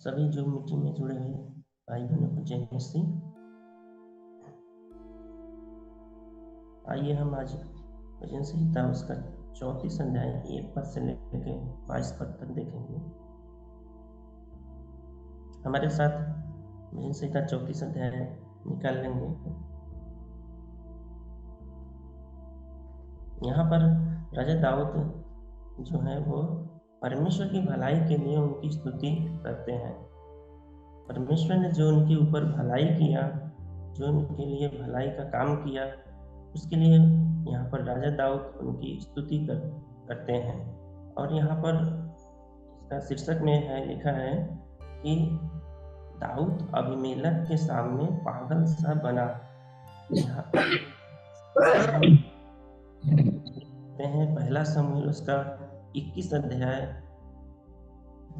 सभी जो मीटिंग में जुड़े हुए भाई बहनों को जय मसीह। आइए हम आज भजन संहिता उसका 34 अध्याय 1 पद से लेकर 22 पद तक देखेंगे। हमारे साथ भजन संहिता 34 अध्याय निकाल लेंगे। यहाँ पर राजा दाऊद जो है वो परमेश्वर की भलाई के लिए उनकी स्तुति करते हैं। परमेश्वर ने जो उनके ऊपर भलाई किया, जो उनके लिए भलाई का काम किया, उसके लिए यहाँ पर राजा दाऊद उनकी स्तुति करते हैं। और यहाँ पर इसका शीर्षक में है लिखा है कि दाऊद अबीमेलेक के सामने पागल सा बना। यहाँ हम देखते हैं पहला शमूएल उसका 21 अध्याय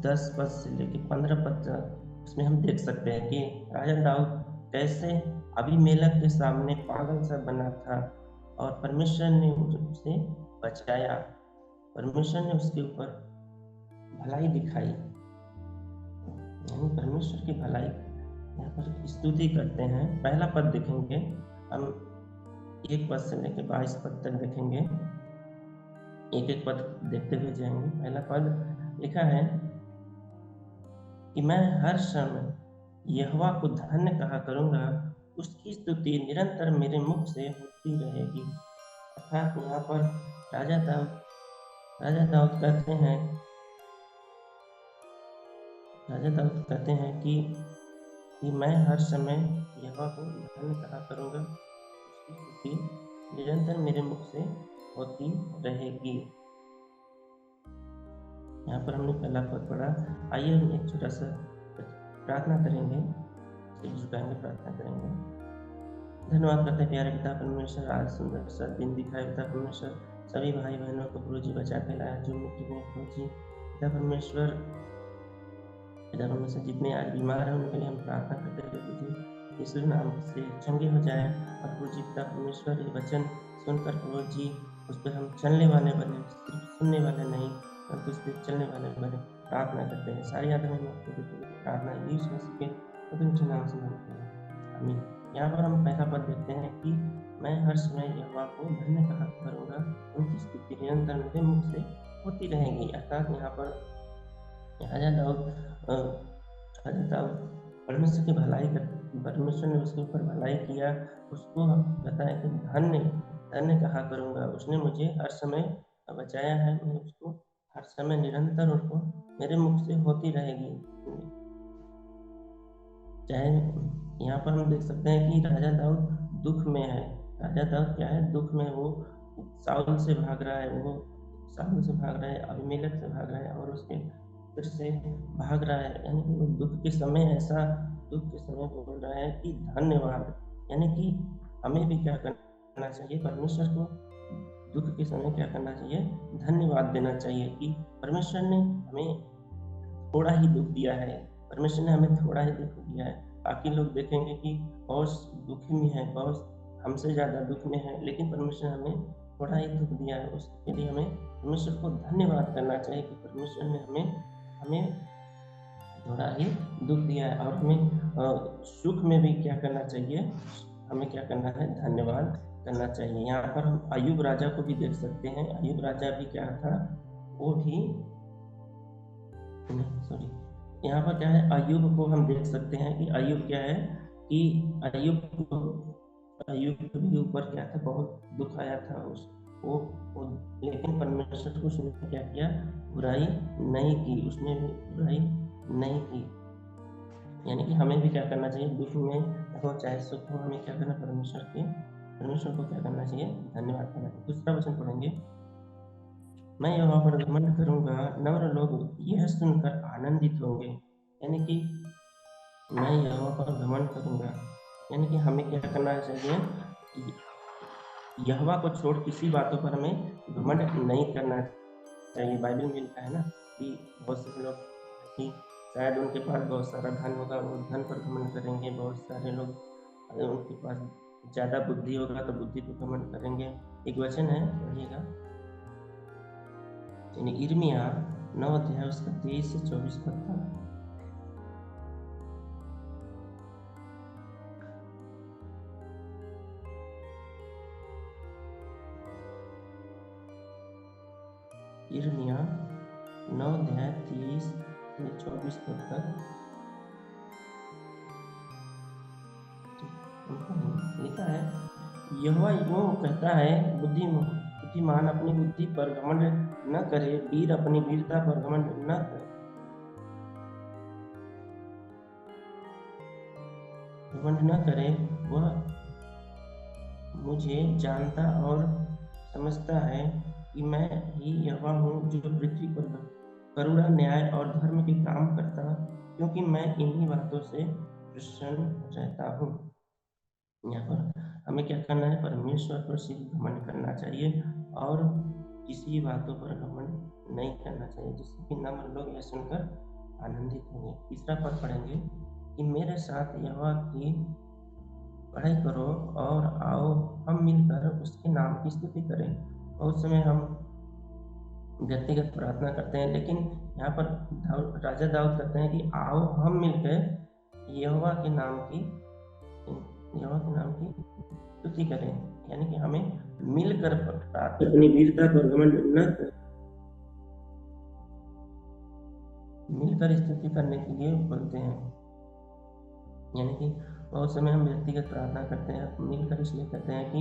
10 पद से लेकर 15 पद तक। उसमें हम देख सकते हैं कि राजा दाऊद कैसे अबीमेलेक के सामने पागल सा बना था और परमेश्वर ने उसे बचाया। परमेश्वर ने उसके ऊपर भलाई दिखाई, यानी परमेश्वर की भलाई यहाँ पर स्तुति करते हैं। पहला पद देखेंगे हम, 1 पद से लेकर 22 पद तक देखेंगे, एक एक पद देखते हुए जाएंगे। पहला पद लिखा है कि मैं हर समय यहोवा को धन्य कहा करूंगा, उसकी स्तुति निरंतर मेरे मुख से होती रहेगी। अर्थात यहाँ पर राजा दाऊद कहते हैं कि मैं हर समय यहोवा को धन्य कहा करूंगा, उसकी स्तुति निरंतर मेरे मुख से होती रहेगी। यहाँ पर हमने पहला पद पढ़ा। आइए हम एक छोटा सा प्रार्थना करेंगे, झुकाएंगे, प्रार्थना करेंगे। धन्यवाद करते हैं प्यारे पिता परमेश्वर, आज सुंदर सा दिन दिखाए पिता परमेश्वर। सभी भाई बहनों को प्रभु जी बचा के लाया जो मिट्टी में प्रभु जी पिता परमेश्वर जितने आज बीमार हैं उनके लिए हम प्रार्थना करते हैं प्रभु जी यीशु नाम से चंगे हो जाए। और प्रभु जी पिता परमेश्वर ये वचन सुनकर प्रभु जी उस पर हम चलने वाले बने, सिर्फ सुनने वाले नहीं परंतु उस पर चलने वाले बने। प्रार्थना करते हैं, सारी आदमी प्रार्थना यीशु मसीह के पवित्र नाम से मांगते हैं, आमीन। यहाँ पर हम पहला पद देखते हैं कि मैं हर समय यहोवा को धन्य कहा करूंगा, उनकी स्तुति निरंतर मेरे मुख से होती रहेगी। अर्थात यहाँ पर राजा दाऊद परमेश्वर की भलाई कर, परमेश्वर ने उसके ऊपर भलाई किया, उसको बताया कि धन्य कहा करूंगा। उसने मुझे हर समय बचाया है, मैं उसको हर समय निरंतर उसको मेरे मुख से होती रहेगी। चाहे यहाँ पर हम देख सकते हैं कि राजा दाऊद दुख में है। राजा दाऊद क्या है, दुख में। वो शाऊल से भाग रहा है, अबीमेलेक से भाग रहा है और उसके फिर से भाग रहा है। यानी कि वो दुख के समय बोल रहा है कि धन्यवाद, यानी कि हमें भी क्या करना चाहिए, परमेश्वर को दुख के समय क्या करना चाहिए, धन्यवाद देना चाहिए कि परमेश्वर ने हमें थोड़ा ही दुख दिया है, परमेश्वर ने हमें थोड़ा ही दुख दिया है। बाकी लोग देखेंगे कि बहुत दुखी में है, बहुत हमसे ज़्यादा दुख में है, लेकिन परमेश्वर ने हमें थोड़ा ही दुख दिया है। उसके लिए हमें परमेश्वर को धन्यवाद करना चाहिए कि परमेश्वर ने हमें थोड़ा ही दुख दिया है। और हमें सुख में भी क्या करना चाहिए, हमें क्या करना है, धन्यवाद करना चाहिए। यहाँ पर हम अय्यूब राजा को भी देख सकते हैं। अय्यूब राजा भी क्या था, वो भी यहाँ पर क्या है, अय्यूब को हम देख सकते हैं कि अय्यूब क्या है कि अय्यूब के भी ऊपर क्या था, बहुत दुख आया था वो लेकिन परमेश्वर को उसने क्या किया, बुराई नहीं की, उसने भी बुराई नहीं की। यानी कि हमें भी क्या करना चाहिए, दुख में हो चाहे सुख हो, हमें क्या करना, परमेश्वर को क्या करना चाहिए, धन्यवाद करना चाहिए। दूसरा वचन पढ़ेंगे, मैं यहोवा पर घमंड करूंगा, नम्र लोग यह सुनकर आनंदित होंगे। यानी कि मैं यहोवा पर घमंड करूंगा, यानी कि हमें क्या करना चाहिए, यहोवा को छोड़ किसी बातों पर हमें घमंड नहीं करना चाहिए। बाइबल में लिखा है ना कि बहुत से लोग कि शायद उनके पास बहुत सारा धन होगा, वो धन पर घमंड करेंगे। बहुत सारे लोग उनके पास ज़्यादा बुद्धि होगा तो बुद्धि पर घमंड करेंगे। एक वचन है, पढ़िएगा, यिर्मयाह 9 अध्याय उसका 23 से 24 पद तक। यिर्मयाह 9 अध्याय 23 से 24 पद तक लिखा है, यहोवा यूं कहता है, बुद्धिमान अपनी बुद्धि पर घमंड न करे, वीर अपनी वीरता पर घमंड न करे, वह मुझे जानता और समझता है कि मैं ही यहोवा हूँ, जो पृथ्वी पर करुणा, न्याय और धर्म के काम करता, क्योंकि मैं इन्हीं बातों से प्रसन्न रहता हूँ। यहाँ पर हमें क्या करना है? परमेश्वर पर सिर्फ घमंड करना चाहिए और किसी बातों पर घमंड नहीं करना चाहिए, जिससे कि नम्र लोग यह सुनकर आनंदित होंगे। तीसरा पद पढ़ेंगे कि मेरे साथ यहोवा की पढ़ाई करो और आओ हम मिलकर उसके नाम की स्तुति करें। बहुत समय हम व्यक्तिगत प्रार्थना करते हैं, लेकिन यहाँ पर राजा दाऊद कहते हैं कि आओ हम मिलकर यहोवा के नाम की स्तुति करें, यानी कि हमें मिलकर अपनी वीरता पर घमंड न कर, मिलकर स्तुति करने के लिए बोलते हैं। यानी कि बहुत समय हम व्यक्तिगत प्रार्थना करते हैं, मिलकर इसलिए कहते हैं कि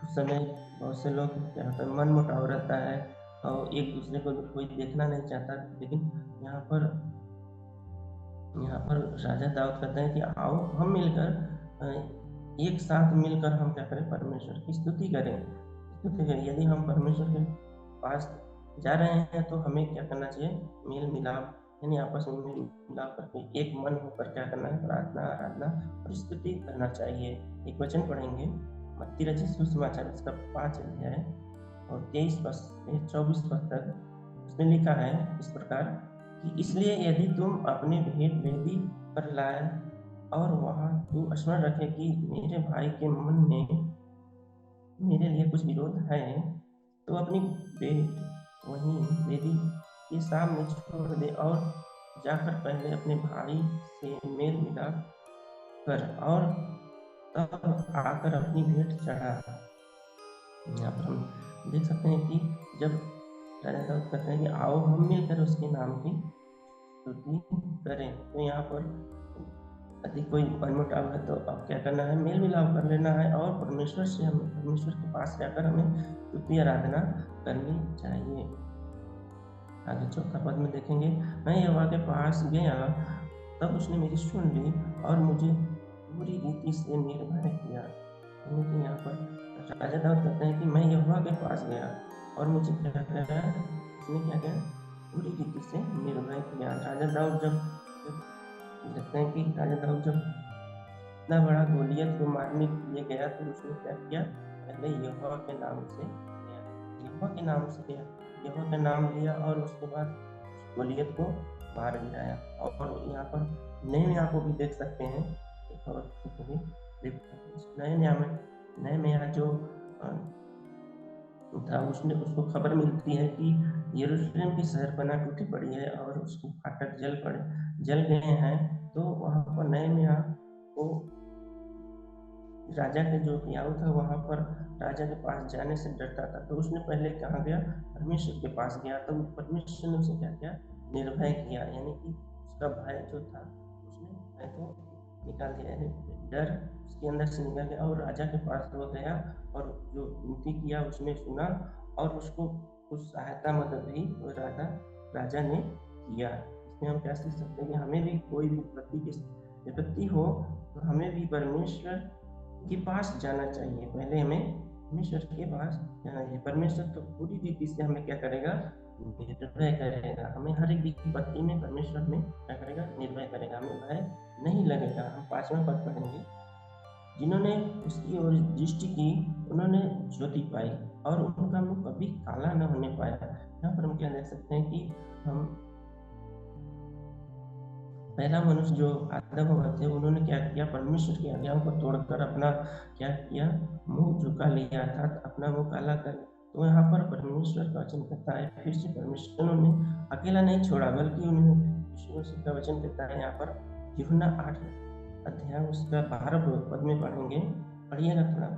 उस समय बहुत से लोग क्या होता है, मन मुटाव रहता है और एक दूसरे को कोई देखना नहीं चाहता, लेकिन यहाँ पर राजा दाऊद कहते हैं कि आओ हम मिलकर एक साथ मिलकर हम क्या करें? परमेश्वर की स्तुति करें। यदि हम परमेश्वर के पास जा रहे हैं तो हमें क्या करना चाहिए? मेल मिलाप, यानी आपस में मेल मिलाप करके एक मन होकर क्या करना है? प्रार्थना, आराधना और स्तुति करना चाहिए। एक वचन पढ़ेंगे, मत्ती रचित सुसमाचार उसका 5 अध्याय और 23 पद से 24 पद तक। उसमें लिखा है इस प्रकार कि इसलिए यदि तुम अपने भेंट वेदी पर लाए और वहां तू स्मरण रखे कि मेरे भाई के मन में मेरे लिए कुछ विरोध है, तो अपनी भेंट वहीं वेदी के सामने छोड़ दे और जाकर पहले अपने भाई से मेल मिलाप कर और तब आकर अपनी भेंट चढ़ा। यहाँ पर हम देख सकते हैं कि जब राजा दाऊद कहते हैं कि आओ हम मिलकर उसके नाम की स्तुति करें, तो यहाँ पर यदि कोई मनमुटाव है तो अब क्या करना है? मेल मिलाप कर लेना है और परमेश्वर के पास जाकर हमें स्तुति आराधना करनी चाहिए। आगे चौथा पद में देखेंगे, मैं यहोवा के पास गया तब उसने मेरी सुन ली और मुझे पूरी रीति से निर्भय किया। यानी कि यहाँ पर राजा दाऊद कहते हैं कि मैं यहोवा के पास गया और मुझे क्या करा? उसने क्या किया? पूरी रीति से निर्भय किया। राजा दाऊद जब देखते हैं कि राजा दाऊद जब इतना बड़ा गोलियत को मारने के लिए गया तो उसने क्या किया? पहले यहोवा के नाम से गया, यहोवा के नाम से गया, यहोवा का नाम लिया और उसके बाद गोलियत को मार गिराया। और यहाँ पर नहम्याह को भी देख सकते हैं, नहम्याह जो था, उसको खबर मिलती है कि यरूशलेम की शहरपनाह टूटी पड़ी है और उसके फाटक जल गए हैं। तो वहां पर नहम्याह को राजा के जो याऊ था वहां पर राजा के पास जाने से डरता था, तो उसने पहले कहाँ गया? परमेश्वर के पास गया। तो परमेश्वर ने उसे क्या किया? निर्भय किया, यानी कि उसका भय जो था उसने भय को निकाल दिया, यानी डर उसके अंदर से निकल गया और राजा के पास वो गया और जो विनती किया उसने सुना और उसको कुछ सहायता मदद भी राजा ने किया। इसमें हम क्या सीख सकते हैं कि हमें भी कोई भी विपत्ति हो तो हमें भी परमेश्वर के पास जाना चाहिए। पहले हमें परमेश्वर के पास जाना चाहिए। परमेश्वर तो पूरी रीति से हमें क्या करेगा? निर्भय करेगा। हमें हर एक विपत्ति में परमेश्वर में क्या करेगा? निर्भय करेगा, हमें भय नहीं लगेगा। हम 5वां पद पढ़ेंगे, जिन्होंने उसकी ओर दृष्टि की उन्होंने ज्योति पाई और उनका मुख कभी काला न होने पाया। यहाँ पर हम क्या देख सकते हैं कि हम पहला मनुष्य जो आदम हुआ थे, उन्होंने क्या किया? परमेश्वर की आज्ञाओं को तोड़कर अपना क्या किया? मुंह झुका लिया था, अपना मुंह काला कर। तो यहाँ पर परमेश्वर का वचन कहता है, फिर से परमेश्वर ने अकेला नहीं छोड़ा, बल्कि उन्होंने यीशु मसीह का वचन कहता है यहाँ पर यूहन्ना 8 अध्याय उसका 12 पद में पढ़ेंगे, पढ़िएगा, थोड़ा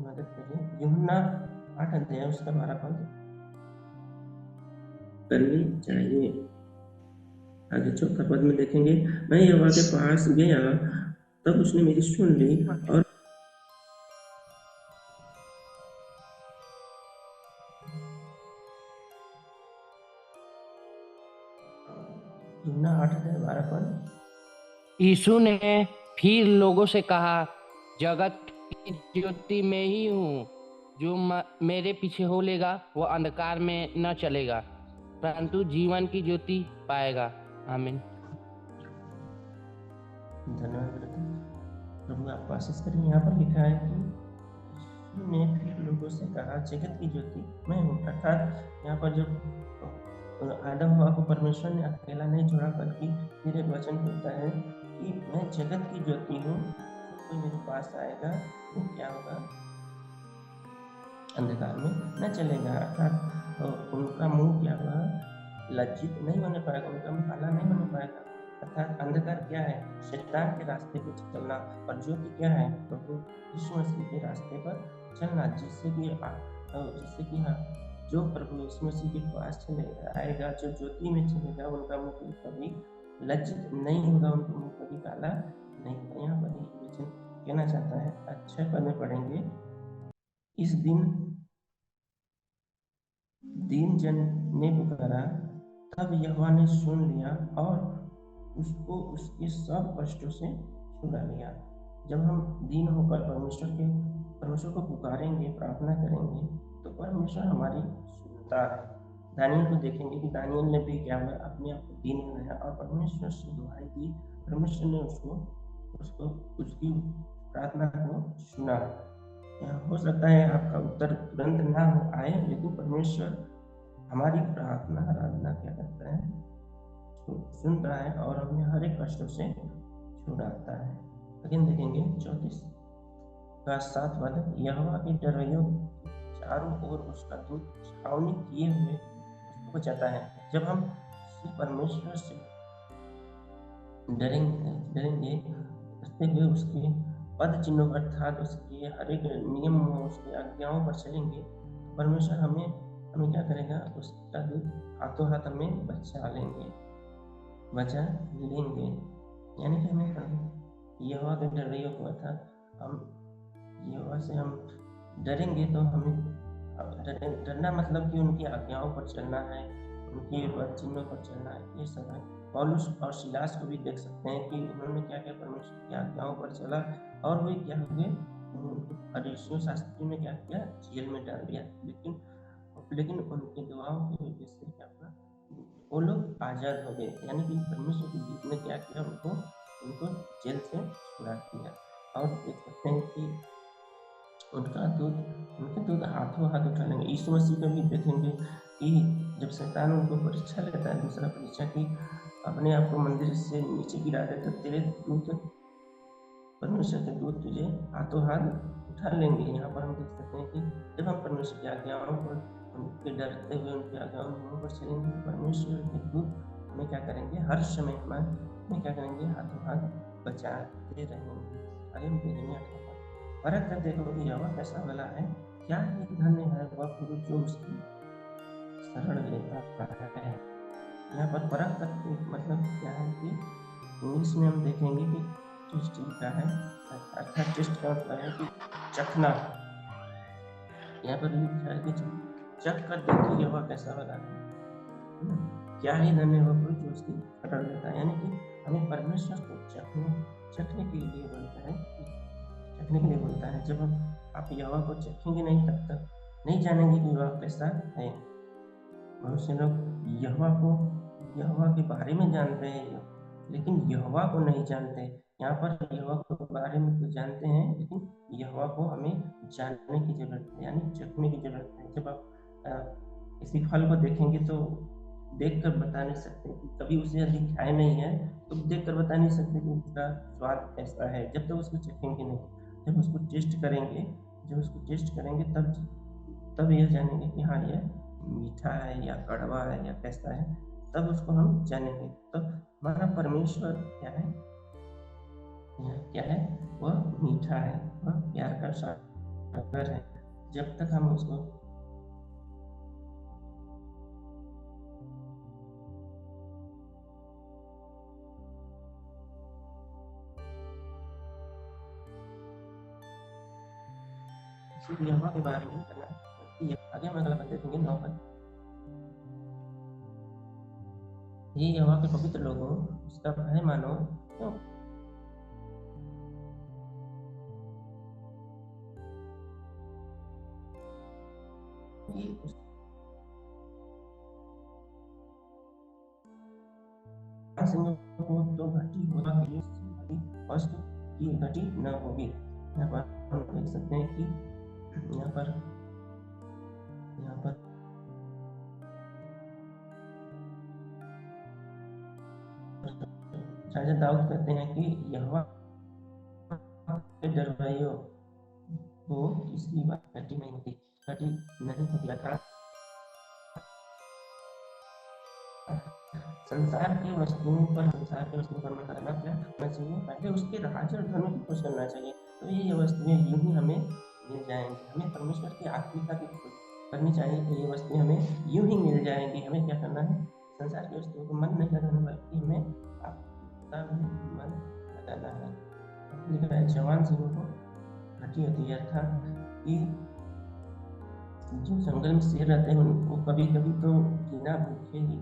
मदद करिए। यूहन्ना 8 अध्याय उसका 12 पद, करनी चाहिए। आगे चौथा पद में देखेंगे, मैं यहोवा के पास गया तब उसने मेरी सुन ली और यूहन्ना 8:12 पद। यीशु ने फिर लोगों से कहा, जगत की ज्योति मैं ही हूँ। जो मेरे पीछे हो लेगा वो अंधकार में न चलेगा, परंतु जीवन की ज्योति पाएगा। आमीन। धन्यवाद ब्रदर। प्रभु आपको आशीष करें। यहाँ पर लिखा है कि यीशु ने फिर लोगों से कहा, जगत की ज्योति मैं हूँ। अर्थात यहाँ पर जब आदम हवा को परमेश्वर ने अकेला नहीं छोड़ा, बल्कि फिर एक वचन बोलता है कि मैं जगत की ज्योति हूँ, जो कोई मेरे पास आएगा वो क्या होगा, अंधकार में न चलेगा। अर्थात उनका मुंह क्या हुआ, लज्जित नहीं होने पाएगा, उनका मुंह काला नहीं होने पाएगा। अर्थात अंधकार क्या है, शैतान के रास्ते पर चलना, और ज्योति क्या है, प्रभु यीशु मसीह के रास्ते पर चलना, जिससे कि हाँ, जो प्रभु यीशु मसीह के पास चलेगा आएगा, जो ज्योति में चलेगा, उनका मुंह कभी लज्जित नहीं होगा, उनका मुंह कभी काला नहीं होगा। यहाँ पर एक वचन कहना चाहता है, अच्छे पद में पढ़ेंगे, इस दीन जन ने पुकारा, तब यहोवा ने सुन लिया और उसको उसके सब कष्टों से छुड़ा लिया। जब हम दीन होकर परमेश्वर को पुकारेंगे, प्रार्थना करेंगे, तो परमेश्वर हमारी सुनता है। दानियल को देखेंगे कि दानियल ने भी क्या हुआ, अपने आप को दीन बनाया और परमेश्वर से दुहाई दी। परमेश्वर ने उसको उसकी प्रार्थना को सुना। हो सकता है आपका उत्तर तुरंत ना हो आए, लेकिन परमेश्वर हमारी प्रार्थना आराधना क्या करता है, सुनता है और हमें हर एक कष्टों से छुड़ाता है। लेकिन देखेंगे 34 का 7 पद, यहोवा के डरवैयों चारों ओर उसका दूत छावनी किए हुए उसको बचाता है। जब हम परमेश्वर से डरेंगे डरते हुए उसके पद चिन्हों अर्थात उसके हर एक नियम, उसकी आज्ञाओं पर चलेंगे, तो परमेश्वर हमें क्या करेगा, उसका दूत हाथों हाथ हमें बचा लेंगे। यानी कि हमें यहोवा के डरवैयों को, अर्थात हम यहोवा से हम डरेंगे तो हमें डरना मतलब कि उनकी आज्ञाओं पर चलना है, उनके पद चिन्हों पर चलना है, ये सब है। पौलुस और सिलास को भी देख सकते हैं कि उन्होंने क्या क्या परमेश्वर की आज्ञाओं पर चला और वे क्या हुए, फरीसियों शास्त्रियों ने क्या किया, जेल में डाल दिया। लेकिन उनकी दुआओं की वजह से क्या हुआ, वो लोग आजाद हो गए। यानी कि परमेश्वर के दूत ने क्या किया, उनको जेल से छुड़ा दिया। और देख सकते हैं कि उनके दूध हाथों हाथ उठा लेंगे। यीशु मसीह को भी देखेंगे कि जब शैतान उनको परीक्षा लेता है, दूसरा परीक्षा की अपने आप को मंदिर से नीचे गिरा दे, तो तेरे दूत, परमेश्वर के दूत तुझे हाथों हाथ उठा लेंगे। यहाँ पर हम देख सकते हैं कि जब हम परमेश्वर की आज्ञाओं पर उनके डरते हुए उनकी आज्ञाओं पर चलेंगे, तो परमेश्वर के दूत हमें क्या करेंगे, हर समय हमें क्या करेंगे, हाथों हाथ बचाते रहेंगे। आगे हम देखेंगे परख कर देखो कि यहोवा कैसा भला है, क्या ही धन्य है वह पुरुष जो उसकी शरण लेता है। यहाँ पर परख करके मतलब क्या है कि इंग्लिश में हम देखेंगे कि टेस्ट लिखा है, अर्थात टेस्ट का मतलब है कि चखना। यहाँ पर लिखा है कि चख कर देखिए यहोवा कैसा भला है, क्या ही धन्य वह पुरुष जो उसकी शरण लेता है। यानी कि हमें परमेश्वर को चखने के लिए बोलता है, चखने के लिए बोलता है। जब आप यहोवा को चखेंगे नहीं, तब तक नहीं जानेंगे कि वह कैसा है। बहुत से लोग यहोवा के बारे में जानते हैं, लेकिन यहोवा को नहीं जानते। यहाँ पर यहोवा के बारे में तो जानते हैं, लेकिन यहोवा को हमें जानने की जरूरत है, यानी चखने की जरूरत है। जब आप किसी फल को देखेंगे तो देख कर बता नहीं सकते, कभी उसे यदि खाए नहीं है तो देख कर बता नहीं सकते कि उसका स्वाद कैसा है, जब तक उसको चखेंगे नहीं। जब उसको टेस्ट करेंगे तब यह जानेंगे कि हाँ, यह मीठा है या कड़वा है या कैसा है, तब उसको हम जानेंगे। तो हमारा परमेश्वर क्या है, वह मीठा है, वह प्यार का सागर है। जब तक हम उसको सिर्फ यहोवा के बारे में करना है। आगे हम अगला पद देखेंगे 9 पद। ये यहोवा के पवित्र लोगों, उसका भय मानो, क्यों सिंह को तो घटी होगा कि वस्तु की घटी न होगी। यहाँ पर हम देख सकते हैं कि यहाँ पर राजा दाऊद कहते हैं कि यहोवा के डरवैयों को इसकी बात घटी नहीं होती, घटी नहीं होती। अर्थात संसार की वस्तुओं पर मन करना क्या करना चाहिए, पहले उसके राज्य और धर्म की खोज करना चाहिए, तो ये वस्तुएं यूं ही हमें मिल जाएंगी। हमें परमेश्वर की आत्मिकता की खोज करनी चाहिए, तो ये वस्तुएं हमें यूं ही मिल जाएंगी। हमें क्या करना है, संसार की वस्तुओं को मन नहीं लगाना, बल्कि हमें आत्मिकता में मन लगाना है। लिखा है जवान सिंह को घटी होती है, अर्थात कि जो जंगल में शेर रहते हैं उनको कभी कभी तो बिना भूखे ही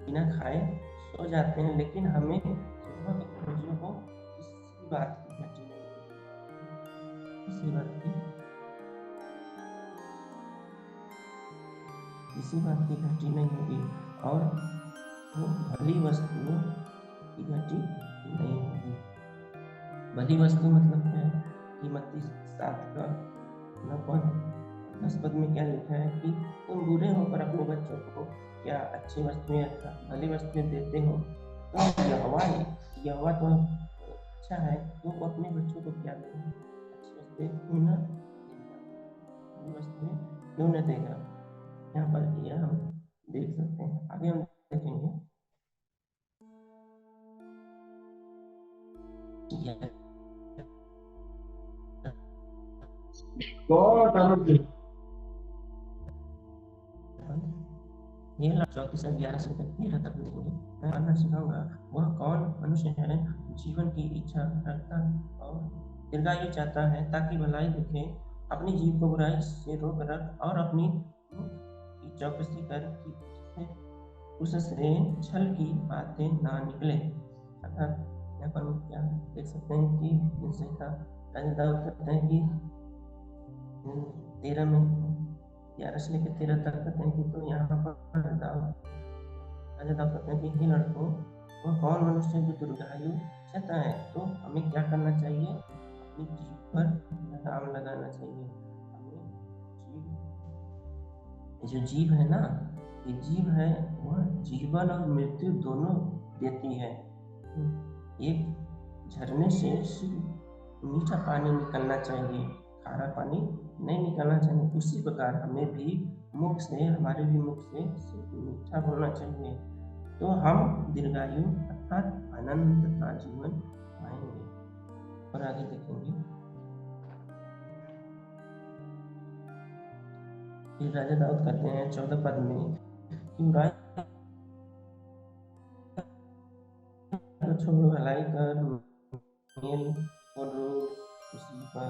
बिना खाए सो जाते हैं, लेकिन हमें यहोवा के खोजियों को किसी बात की घटी नहीं होगी, किसी बात की घटी नहीं होगी, और वो भली वस्तुओं की घटी नहीं होगी। भली वस्तु मतलब क्या है कि मत्ती 7 का 9 पद 10 पद में क्या लिखा है कि तुम बुरे होकर अपने बच्चों को क्या अच्छी वस्तुएं भली वस्तुएं देते हो, तो यहोवा तो अच्छा है, तो वो अपने बच्चों को क्या देगा, अच्छी वस्तुएं क्यों न देगा, भली वस्तुएं क्यों न देगा। यहाँ पर यह हम देख सकते हैं। आगे हम देखेंगे ये 34-11 से 13 तक देखेंगे। मैं पढ़ना सिखाऊंगा। वह कौन मनुष्य है जीवन की इच्छा रखता और दीर्घायु चाहता है, ताकि भलाई दिखे, अपनी जीव को बुराई से रोक रख और अपनी मुख की चौकसी कर कि उससे छल की बातें ना निकले। अर्थात यहाँ पर हम क्या देख सकते हैं कि जैसे का राजा दाऊद कहते हैं कि 13 में 11 से लेकर 13 तक कहते हैं कि तो यहाँ पर राजा दाऊद कहते हैं कि हे लड़कों, वह कौन मनुष्य जो दीर्घायु चाहता है, तो हमें क्या करना चाहिए, अपनी जीभ पर लगाम लगाना चाहिए। हमें जो जीभ है ना, ये जीभ है वह जीवन और मृत्यु दोनों देती है। एक झरने से मीठा पानी निकलना चाहिए, खारा पानी नहीं निकलना चाहिए। उसी प्रकार हमें भी हमारे भी मुख से मीठा बोलना चाहिए, तो हम दीर्घायु अर्थात आनंद का जीवन पाएंगे। और आगे देखेंगे फिर राजा दाऊद कहते हैं 14 पद में कि छोड़ो, भलाई कर, मेल और रोग उसी पर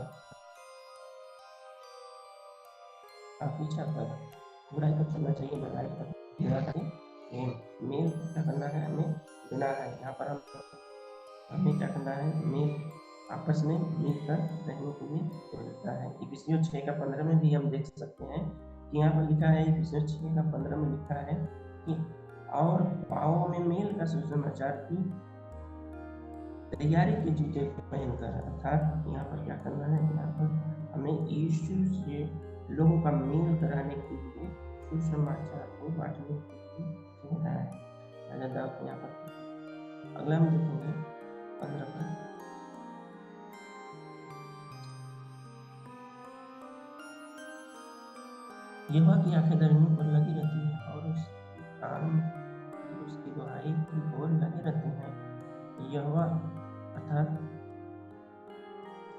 पीछा कर, बुराई को छोड़ना चाहिए, भलाई कर मेल क्या करना है, हमें देना है। यहाँ पर हमें क्या करना है, मेल आपस में मिलकर रहने के लिए बोलता है। इफिसियों 6:15 में भी हम देख सकते हैं कि यहाँ पर लिखा है, इफिसियों 6:15 में लिखा है कि और पाँवों में मेल का सुसमाचार की तैयारी के जूते पहनकर, अर्थात यहाँ पर क्या करना है, यहाँ पर हमें यीशु से लोगों का मेल कराने के लिए सुसमाचार को बांटने के लिए कहना है राजा दाऊद यहाँ पर। अगला हम देखेंगे 15 पद। यहोवा की आंखें धर्मियों पर लगी रहती है और उसके काम उसकी दुहाई की ओर लगे रहते हैं। यहोवा अर्थात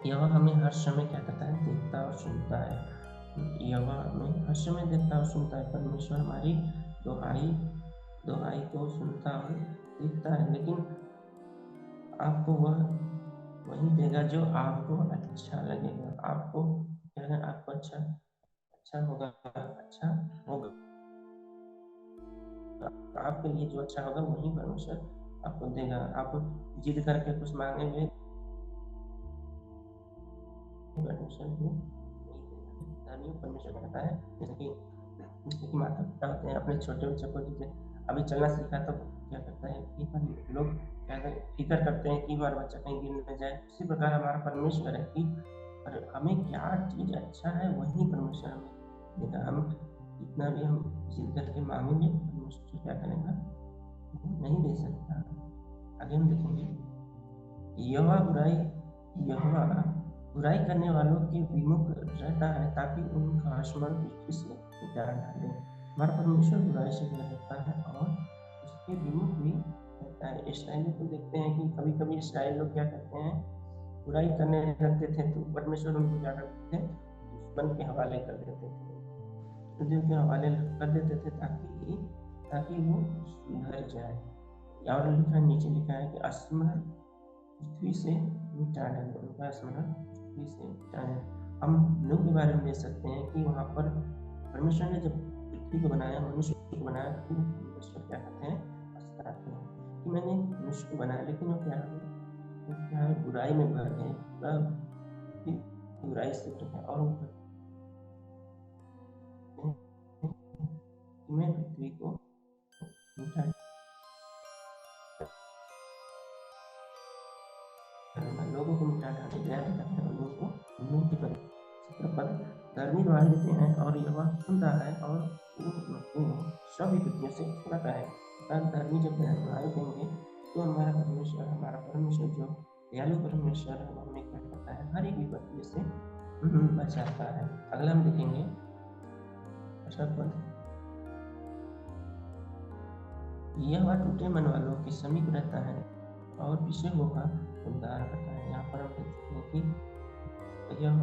यहोवा हमें हर समय क्या करता है, देखता और सुनता है। यहोवा हमें हर समय देखता और सुनता है। परमेश्वर हमारी दुहाई को सुनता और देखता है, लेकिन आपको वह वही देगा जो आपको अच्छा लगेगा, आपको क्या है, आपको अच्छा अच्छा होगा, अच्छा होगा, आपके लिए जो अच्छा होगा वही परमेश्वर आपको देगा। आप जिद करके कुछ मांगेंगे, परमेश्वर को नहीं देगा। धार्मिक परमेश्वर कहता है, जैसे कि माता पिता होते हैं अपने छोटे बच्चों को, जैसे अभी चलना सीखा तो क्या करता है कि लोग क्या फिक्र करते हैं कि हमारा बच्चा कहीं गिर न जाए। उसी प्रकार हमारा परमेश्वर है कि हमें क्या चीज अच्छा है वही परमेश्वर हमें देगा। हम जितना भी हम जिद करके मांगेंगे, परमेश्वर क्या करेगा, नहीं दे सकता। आगे हम देखेंगे, यहोवा बुराई करने वालों के विमुख रहता है, ताकि उनका स्मरण पृथ्वी से मिटा डाले। हमारा परमेश्वर बुराई से दूर रहता है और उसके विमुख भी रहता है। इसराइलियों को देखते हैं कि कभी कभी इसराइल लोग क्या करते हैं, बुराई करने लगते थे तो परमेश्वर उनको क्या करते थे, दुश्मन के हवाले कर देते थे, नदियों के हवाले कर देते थे, ताकि ताकि वो सुधर जाए। और लिखा नीचे लिखा है कि स्मरण पृथ्वी से मिटा डाले, उनका स्मरण पृथ्वी से मिटा डाले। हम नूह के बारे में देख सकते हैं कि वहाँ पर परमेश्वर ने जब पृथ्वी को बनाया, मनुष्य को बनाया, तो परमेश्वर क्या करते हैं, पछताते हैं कि मैंने मनुष्य को बनाया, लेकिन वो क्या है, वो क्या है, बुराई में भर गए, पूरा बुराई से भर गए, और वो मैं पृथ्वी को मिटा लोगों को मिटा डाले, गया करते हैं लोगों को, उन्हों की पर धर्मी दुआई देते हैं और यह सुन रहा है और वो सब विपत्तियों से छुड़ाता है। धर्मी जब दुआई देंगे तो हमारा परमेश्वर जो दयालु परमेश्वर है, हमें क्या करता है, हर एक विपत्ति से बचाता है। अगला हम देखेंगे, अच्छा पद, यह टूटे मन वालों के समीप रहता है और पिछे होगा उद्धार करता है। यहाँ पर हम देखते हैं कि यह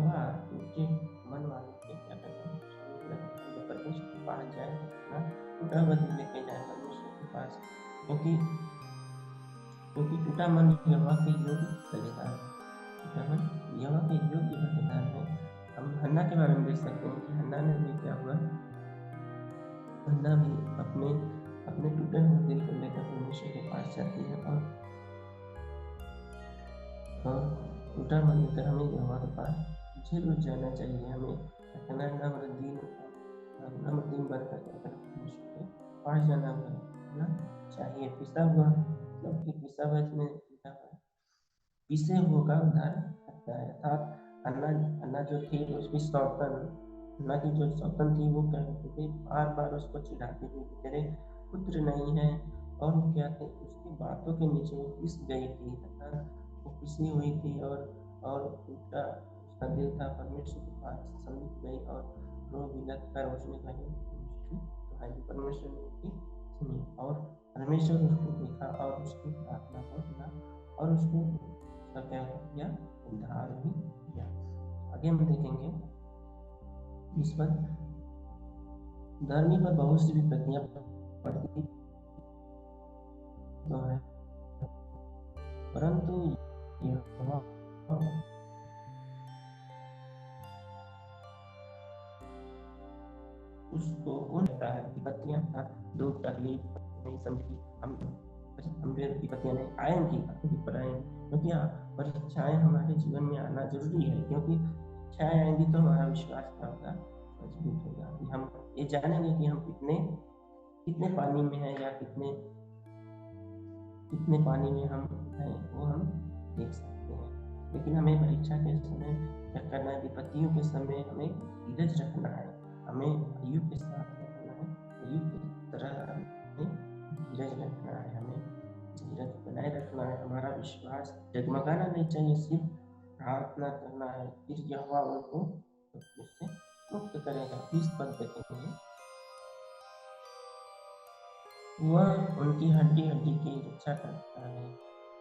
टूटे मन वालों के क्या कहते हैं, जब परमेश्वर के पास जाए अपना टूटा हुआ दिल लेके जाए परमेश्वर के पास, क्योंकि क्योंकि टूटा मन यहोवा के योग्य बलिदान है। टूटा मन यहोवा के योग्य बलिदान है। हम हन्ना के बारे में देख सकते हैं कि हन्ना ने भी क्या हुआ, हन्ना भी अपने अपने टूटे हुए दिल को लेकर परमेश्वर के पास जाती है और टूटा मन लेकर हमें यहोवा के पास जरूर जाना चाहिए। हमें कहना है, नम्र दिन बनकर परमेश्वर के पास जाना चाहिए। पिसा हुआ मतलब कि पिसा हुआ इसमें पिसे हुआ का उद्धार करता है। अर्थात अन्ना जो थी उसकी सौतन, अन्ना की जो सौतन थी वो क्या करती थी, बार बार उसको चिढ़ाती थी कि तेरे पुत्र नहीं है, और वो क्या थे, उसकी बातों के नीचे वो पिस गई थी, वो पिसी हुई थी और उसका उसका दिल था परमेश्वर के पास समीप गई और रो बिलख कर उसने कही तुम्हारी परमेश्वर ने उसकी सुनी और परमेश्वर उसको देखा और उसकी प्रार्थना को सुना और उसको उसका क्या किया, उद्धार भी किया। आगे हम देखेंगे इस पर, धर्मी पर बहुत सी विपत्तियां पड़ती तो है, परंतु यहोवा उसको उनता है। विपत्तियां था, दुख तकलीफ नहीं समझी, हम विपत्तियां नहीं आएंगी, पर आएंगी, क्योंकि परीक्षाएं हमारे जीवन में आना जरूरी है, क्योंकि परीक्षाएं आएंगी तो हमारा विश्वास क्या होगा, मजबूत होगा, कि हम ये जानेंगे कि हम कितने कितने पानी में हैं या कितने कितने पानी में हम हैं, वो हम देख सकते हैं। लेकिन हमें परीक्षा के समय क्या करना है, विपत्तियों के समय हमें धीरज रखना है, हमें अय्यूब के साथ रहना है, अय्यूब की तरह हमें धीरज रखना है, हमें धीरज बनाए रखना है, हमारा विश्वास जगमगाना नहीं चाहिए, सिर्फ प्रार्थना करना है, फिर यहोवा उनको उससे मुक्त करेगा। 20 पद देखेंगे, वह उनकी हड्डी हड्डी की रक्षा करता है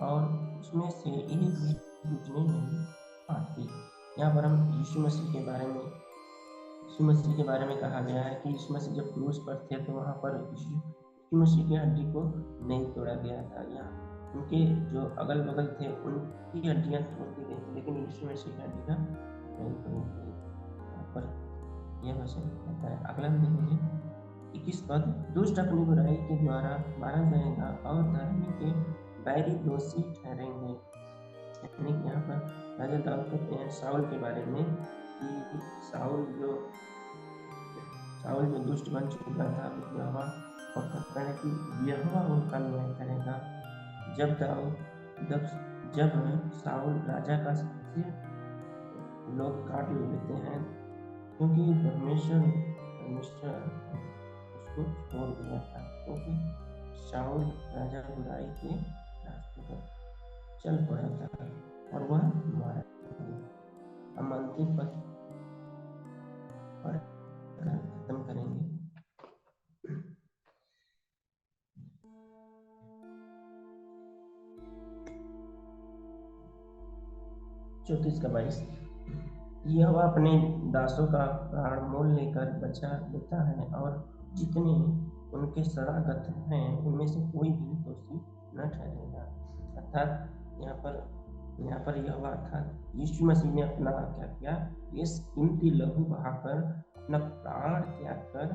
और उसमें से एक भी टूटने नहीं पाती। यहाँ पर हम यीशु मसीह के बारे में कहा गया है कि यीशु मसीह जब क्रूस पर थे तो वहाँ पर यीशु मसीह की हड्डी को नहीं तोड़ा गया था, या उनके जो अगल बगल थे उनकी हड्डियाँ तोड़ दी गई थी, लेकिन यीशु मसीह की हड्डी का नहीं तोड़ी गई। और यह वचन कहता है। अगला हम देखेंगे 21 पद, दुष्ट अपनी बुराई के द्वारा मारा जाएगा और धर्मी के बैरी दोषी ठहरेंगे। यानी कि यहाँ पर राजा दाऊद कहते हैं शाऊल के बारे में कि शाऊल जो दुष्ट बन चुका था यहोवा, और कहता है कि यहोवा उनका न्याय करेगा। जब शाऊल राजा का सिर लोग काट लेते हैं क्योंकि परमेश्वर उसको छोड़ दिया था, क्योंकि शाऊल राजा बुराई के रास्ते पर चल पड़ा था और वह मारा गया। हम अंतिम पद पर खत्म करेंगे। 34 का 22, यहोवा अपने दासों का प्राण मोल लेकर बचा लेता है और जितने उनके शरणागत हैं उनमें से कोई भी दोषी न ठहरेगा। अर्थात यहाँ पर यहोवा अर्थात यीशु मसीह ने अपना क्या किया, इस कीमती लहू बहाकर अपना प्राण त्याग कर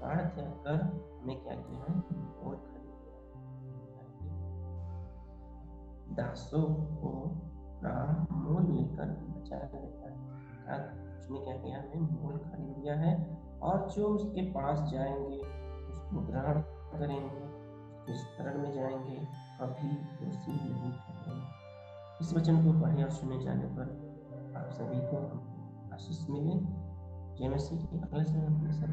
हमें क्या किया है, और दासों को प्राण मोल लेकर बचा लेता है। उसने क्या किया, हमें मोल खरीद लिया है और जो उसके पास जाएंगे उसको ग्रहण करेंगे, उसके शरण में जाएंगे, कभी दोषी नहीं ठहरेंगे। इस वचन को पढ़े और सुने जाने पर आप सभी को आशीष मिले। जय मसीह की। अगले समय अपने सर